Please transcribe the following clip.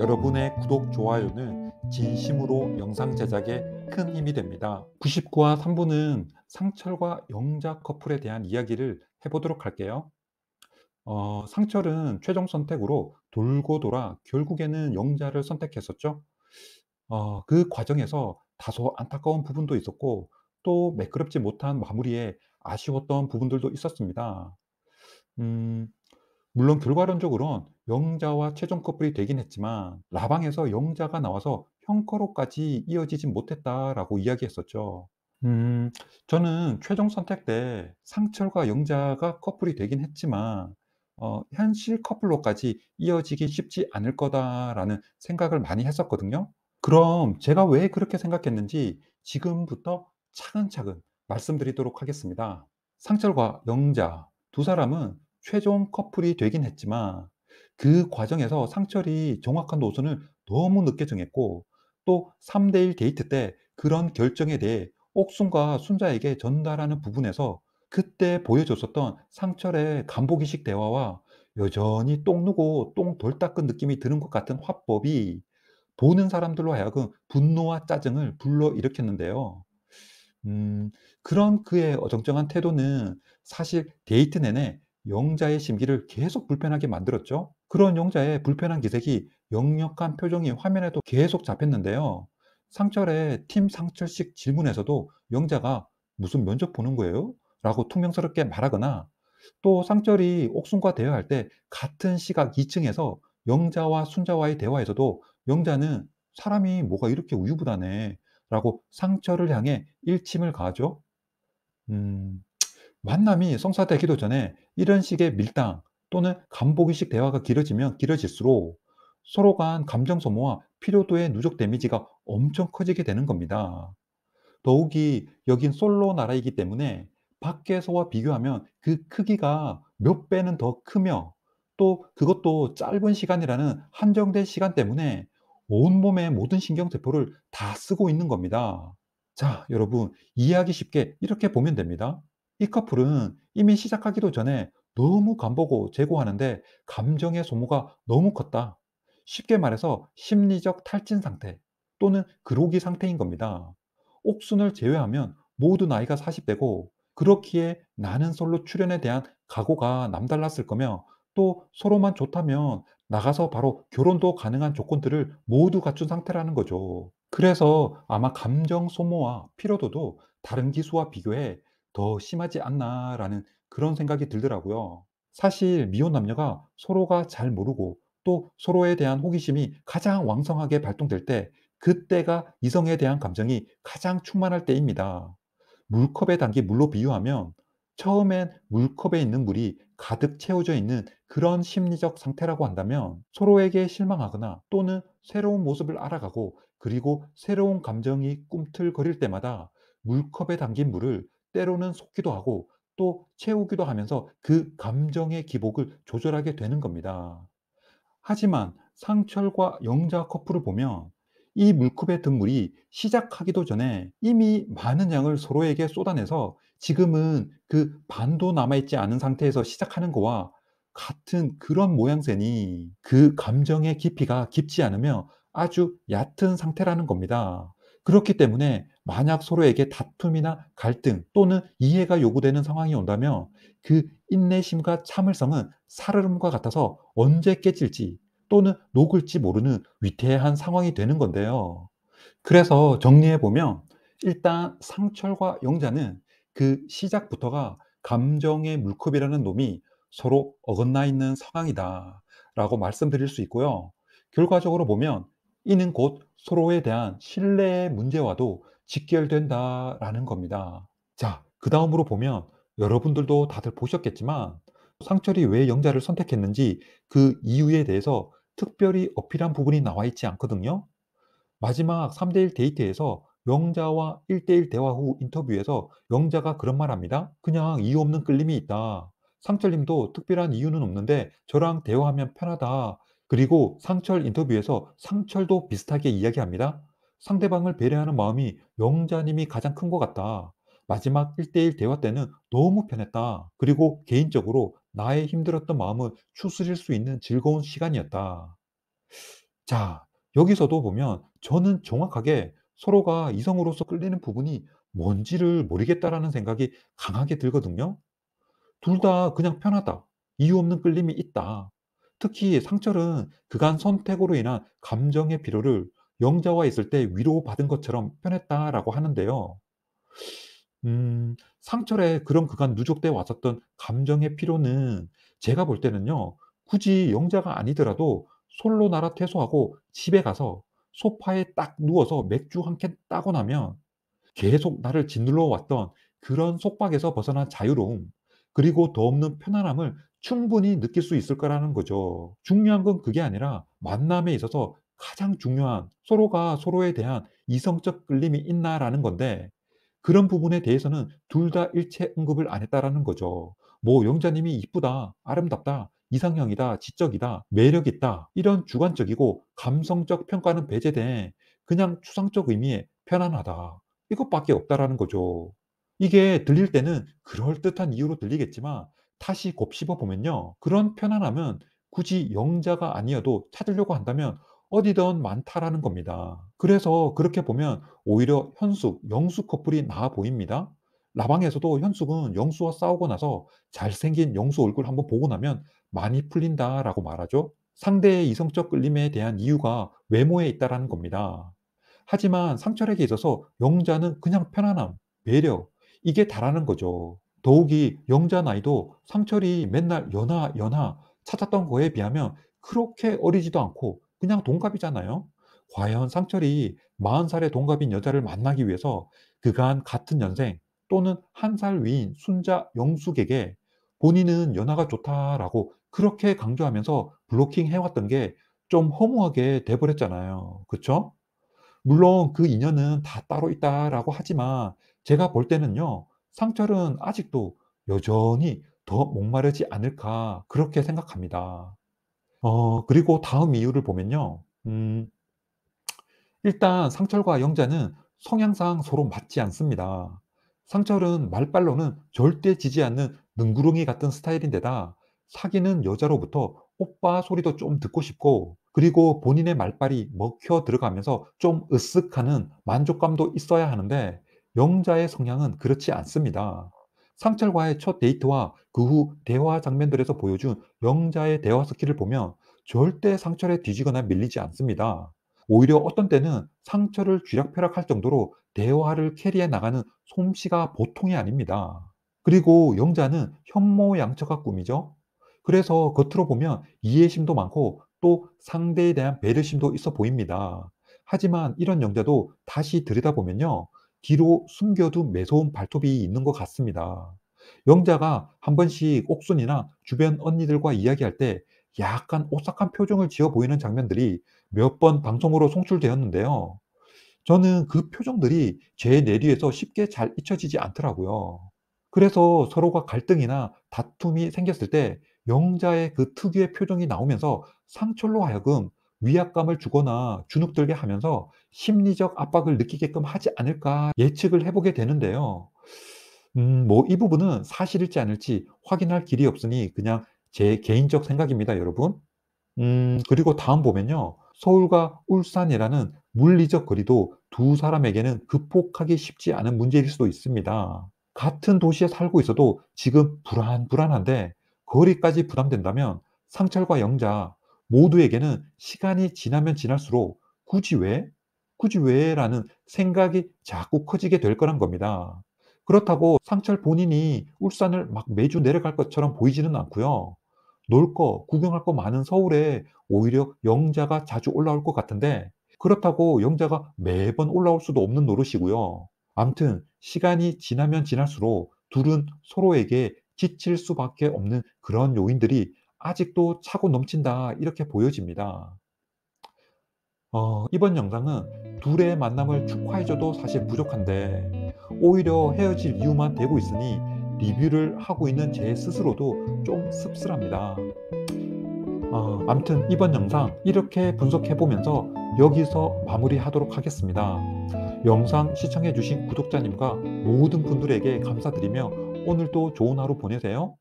여러분의 구독, 좋아요는 진심으로 영상 제작에 큰 힘이 됩니다. 99와 3부는 상철과 영자 커플에 대한 이야기를 해보도록 할게요. 상철은 최종 선택으로 돌고 돌아 결국에는 영자를 선택했었죠. 그 과정에서 다소 안타까운 부분도 있었고 또 매끄럽지 못한 마무리에 아쉬웠던 부분들도 있었습니다. 음, 물론 결과론적으로는 영자와 최종 커플이 되긴 했지만 라방에서 영자가 나와서 형커로까지 이어지진 못했다라고 이야기했었죠. 음, 저는 최종 선택 때 상철과 영자가 커플이 되긴 했지만 현실 커플로까지 이어지기 쉽지 않을 거다라는 생각을 많이 했었거든요. 그럼 제가 왜 그렇게 생각했는지 지금부터 차근차근 말씀드리도록 하겠습니다. 상철과 영자 두 사람은 최종 커플이 되긴 했지만 그 과정에서 상철이 정확한 노선을 너무 늦게 정했고 또 3대1 데이트 때 그런 결정에 대해 옥순과 순자에게 전달하는 부분에서 그때 보여줬었던 상철의 간보기식 대화와 여전히 똥 누고 똥 덜 닦은 느낌이 드는 것 같은 화법이 보는 사람들로 하여금 분노와 짜증을 불러일으켰는데요. 음, 그런 그의 어정쩡한 태도는 사실 데이트 내내 영자의 심기를 계속 불편하게 만들었죠. 그런 영자의 불편한 기색이 역력한 표정이 화면에도 계속 잡혔는데요. 상철의 팀 상철식 질문에서도 영자가 무슨 면접 보는 거예요? 라고 퉁명스럽게 말하거나 또 상철이 옥순과 대화할 때 같은 시각 2층에서 영자와 순자와의 대화에서도 영자는 사람이 뭐가 이렇게 우유부단해 라고 상철을 향해 일침을 가하죠. 음, 만남이 성사되기도 전에 이런 식의 밀당 또는 간보기식 대화가 길어지면 길어질수록 서로 간 감정 소모와 피로도의 누적 데미지가 엄청 커지게 되는 겁니다. 더욱이 여긴 솔로 나라이기 때문에 밖에서와 비교하면 그 크기가 몇 배는 더 크며 또 그것도 짧은 시간이라는 한정된 시간 때문에 온몸의 모든 신경세포를 다 쓰고 있는 겁니다. 자, 여러분, 이해하기 쉽게 이렇게 보면 됩니다. 이 커플은 이미 시작하기도 전에 너무 간보고 제고하는데 감정의 소모가 너무 컸다. 쉽게 말해서 심리적 탈진 상태 또는 그로기 상태인 겁니다. 옥순을 제외하면 모두 나이가 40대고 그렇기에 나는 솔로 출연에 대한 각오가 남달랐을 거며 또 서로만 좋다면 나가서 바로 결혼도 가능한 조건들을 모두 갖춘 상태라는 거죠. 그래서 아마 감정 소모와 피로도도 다른 기수와 비교해 더 심하지 않나라는 그런 생각이 들더라고요. 사실 미혼 남녀가 서로가 잘 모르고 또 서로에 대한 호기심이 가장 왕성하게 발동될 때 그때가 이성에 대한 감정이 가장 충만할 때입니다. 물컵에 담긴 물로 비유하면 처음엔 물컵에 있는 물이 가득 채워져 있는 그런 심리적 상태라고 한다면 서로에게 실망하거나 또는 새로운 모습을 알아가고 그리고 새로운 감정이 꿈틀거릴 때마다 물컵에 담긴 물을 때로는 쏟기도 하고 또 채우기도 하면서 그 감정의 기복을 조절하게 되는 겁니다. 하지만 상철과 영자 커플을 보면 이 물컵에 든 물이 시작하기도 전에 이미 많은 양을 서로에게 쏟아내서 지금은 그 반도 남아있지 않은 상태에서 시작하는 거와 같은 그런 모양새니 그 감정의 깊이가 깊지 않으며 아주 얕은 상태라는 겁니다. 그렇기 때문에 만약 서로에게 다툼이나 갈등 또는 이해가 요구되는 상황이 온다면 그 인내심과 참을성은 살얼음과 같아서 언제 깨질지 또는 녹을지 모르는 위태한 상황이 되는 건데요. 그래서 정리해 보면 일단 상철과 영자는 그 시작부터가 감정의 물컵이라는 놈이 서로 어긋나 있는 상황이다라고 말씀드릴 수 있고요. 결과적으로 보면 이는 곧 서로에 대한 신뢰의 문제와도 직결된다라는 겁니다. 자, 그 다음으로 보면 여러분들도 다들 보셨겠지만 상철이 왜 영자를 선택했는지 그 이유에 대해서 특별히 어필한 부분이 나와 있지 않거든요. 마지막 3대1 데이트에서 영자와 1대1 대화 후 인터뷰에서 영자가 그런 말 합니다. 그냥 이유 없는 끌림이 있다. 상철님도 특별한 이유는 없는데 저랑 대화하면 편하다. 그리고 상철 인터뷰에서 상철도 비슷하게 이야기합니다. 상대방을 배려하는 마음이 영자님이 가장 큰 것 같다. 마지막 1대1 대화 때는 너무 편했다. 그리고 개인적으로 나의 힘들었던 마음을 추스릴 수 있는 즐거운 시간이었다. 자, 여기서도 보면 저는 정확하게 서로가 이성으로서 끌리는 부분이 뭔지를 모르겠다라는 생각이 강하게 들거든요. 둘 다 그냥 편하다. 이유 없는 끌림이 있다. 특히 상철은 그간 선택으로 인한 감정의 피로를 영자와 있을 때 위로받은 것처럼 편했다라고 하는데요. 상철의 그런 그간 누적돼 왔었던 감정의 피로는 제가 볼 때는요. 굳이 영자가 아니더라도 솔로 나라 퇴소하고 집에 가서 소파에 딱 누워서 맥주 한 캔 따고 나면 계속 나를 짓눌러 왔던 그런 속박에서 벗어난 자유로움, 그리고 더 없는 편안함을 충분히 느낄 수 있을 거라는 거죠. 중요한 건 그게 아니라 만남에 있어서 가장 중요한 서로가 서로에 대한 이성적 끌림이 있나라는 건데, 그런 부분에 대해서는 둘 다 일체 언급을 안 했다라는 거죠. 뭐 영자님이 이쁘다, 아름답다, 이상형이다, 지적이다, 매력있다, 이런 주관적이고 감성적 평가는 배제돼 그냥 추상적 의미의 편안하다, 이것밖에 없다라는 거죠. 이게 들릴 때는 그럴듯한 이유로 들리겠지만 다시 곱씹어 보면요. 그런 편안함은 굳이 영자가 아니어도 찾으려고 한다면 어디든 많다라는 겁니다. 그래서 그렇게 보면 오히려 현숙, 영숙 커플이 나아 보입니다. 라방에서도 현숙은 영수와 싸우고 나서 잘생긴 영수 얼굴 한번 보고 나면 많이 풀린다라고 말하죠. 상대의 이성적 끌림에 대한 이유가 외모에 있다라는 겁니다. 하지만 상철에게 있어서 영자는 그냥 편안함, 매력, 이게 다라는 거죠. 더욱이 영자 나이도 상철이 맨날 연하, 연하 찾았던 거에 비하면 그렇게 어리지도 않고 그냥 동갑이잖아요. 과연 상철이 40살의 동갑인 여자를 만나기 위해서 그간 같은 연생 또는 한 살 위인 순자 영숙에게 본인은 연하가 좋다라고 그렇게 강조하면서 블로킹 해왔던 게 좀 허무하게 돼버렸잖아요. 그쵸? 물론 그 인연은 다 따로 있다라고 하지만 제가 볼 때는요. 상철은 아직도 여전히 더 목마르지 않을까 그렇게 생각합니다. 그리고 다음 이유를 보면요. 일단 상철과 영자는 성향상 서로 맞지 않습니다. 상철은 말빨로는 절대 지지 않는 능구렁이 같은 스타일인데다 사귀는 여자로부터 오빠 소리도 좀 듣고 싶고, 그리고 본인의 말빨이 먹혀 들어가면서 좀 으쓱하는 만족감도 있어야 하는데 영자의 성향은 그렇지 않습니다. 상철과의 첫 데이트와 그 후 대화 장면들에서 보여준 영자의 대화 스킬을 보면 절대 상철에 뒤지거나 밀리지 않습니다. 오히려 어떤 때는 상처를 쥐락펴락할 정도로 대화를 캐리해 나가는 솜씨가 보통이 아닙니다. 그리고 영자는 현모양처가 꿈이죠. 그래서 겉으로 보면 이해심도 많고 또 상대에 대한 배려심도 있어 보입니다. 하지만 이런 영자도 다시 들여다보면요. 뒤로 숨겨둔 매서운 발톱이 있는 것 같습니다. 영자가 한 번씩 옥순이나 주변 언니들과 이야기할 때 약간 오싹한 표정을 지어 보이는 장면들이 몇 번 방송으로 송출되었는데요. 저는 그 표정들이 제 뇌리에서 쉽게 잘 잊혀지지 않더라고요. 그래서 서로가 갈등이나 다툼이 생겼을 때 영자의 그 특유의 표정이 나오면서 상철로 하여금 위압감을 주거나 주눅들게 하면서 심리적 압박을 느끼게끔 하지 않을까 예측을 해보게 되는데요. 뭐 이 부분은 사실일지 아닐지 확인할 길이 없으니 그냥 제 개인적 생각입니다, 여러분. 그리고 다음 보면요. 서울과 울산이라는 물리적 거리도 두 사람에게는 극복하기 쉽지 않은 문제일 수도 있습니다. 같은 도시에 살고 있어도 지금 불안한데 거리까지 부담된다면 상철과 영자 모두에게는 시간이 지나면 지날수록 굳이 왜? 굳이 왜? 라는 생각이 자꾸 커지게 될 거란 겁니다. 그렇다고 상철 본인이 울산을 막 매주 내려갈 것처럼 보이지는 않고요. 놀 거, 구경할 거 많은 서울에 오히려 영자가 자주 올라올 것 같은데, 그렇다고 영자가 매번 올라올 수도 없는 노릇이고요. 암튼 시간이 지나면 지날수록 둘은 서로에게 지칠 수밖에 없는 그런 요인들이 아직도 차고 넘친다, 이렇게 보여집니다. 이번 영상은 둘의 만남을 축하해줘도 사실 부족한데 오히려 헤어질 이유만 되고 있으니 리뷰를 하고 있는 제 스스로도 좀 씁쓸합니다. 암튼 이번 영상 이렇게 분석해보면서 여기서 마무리하도록 하겠습니다. 영상 시청해주신 구독자님과 모든 분들에게 감사드리며 오늘도 좋은 하루 보내세요.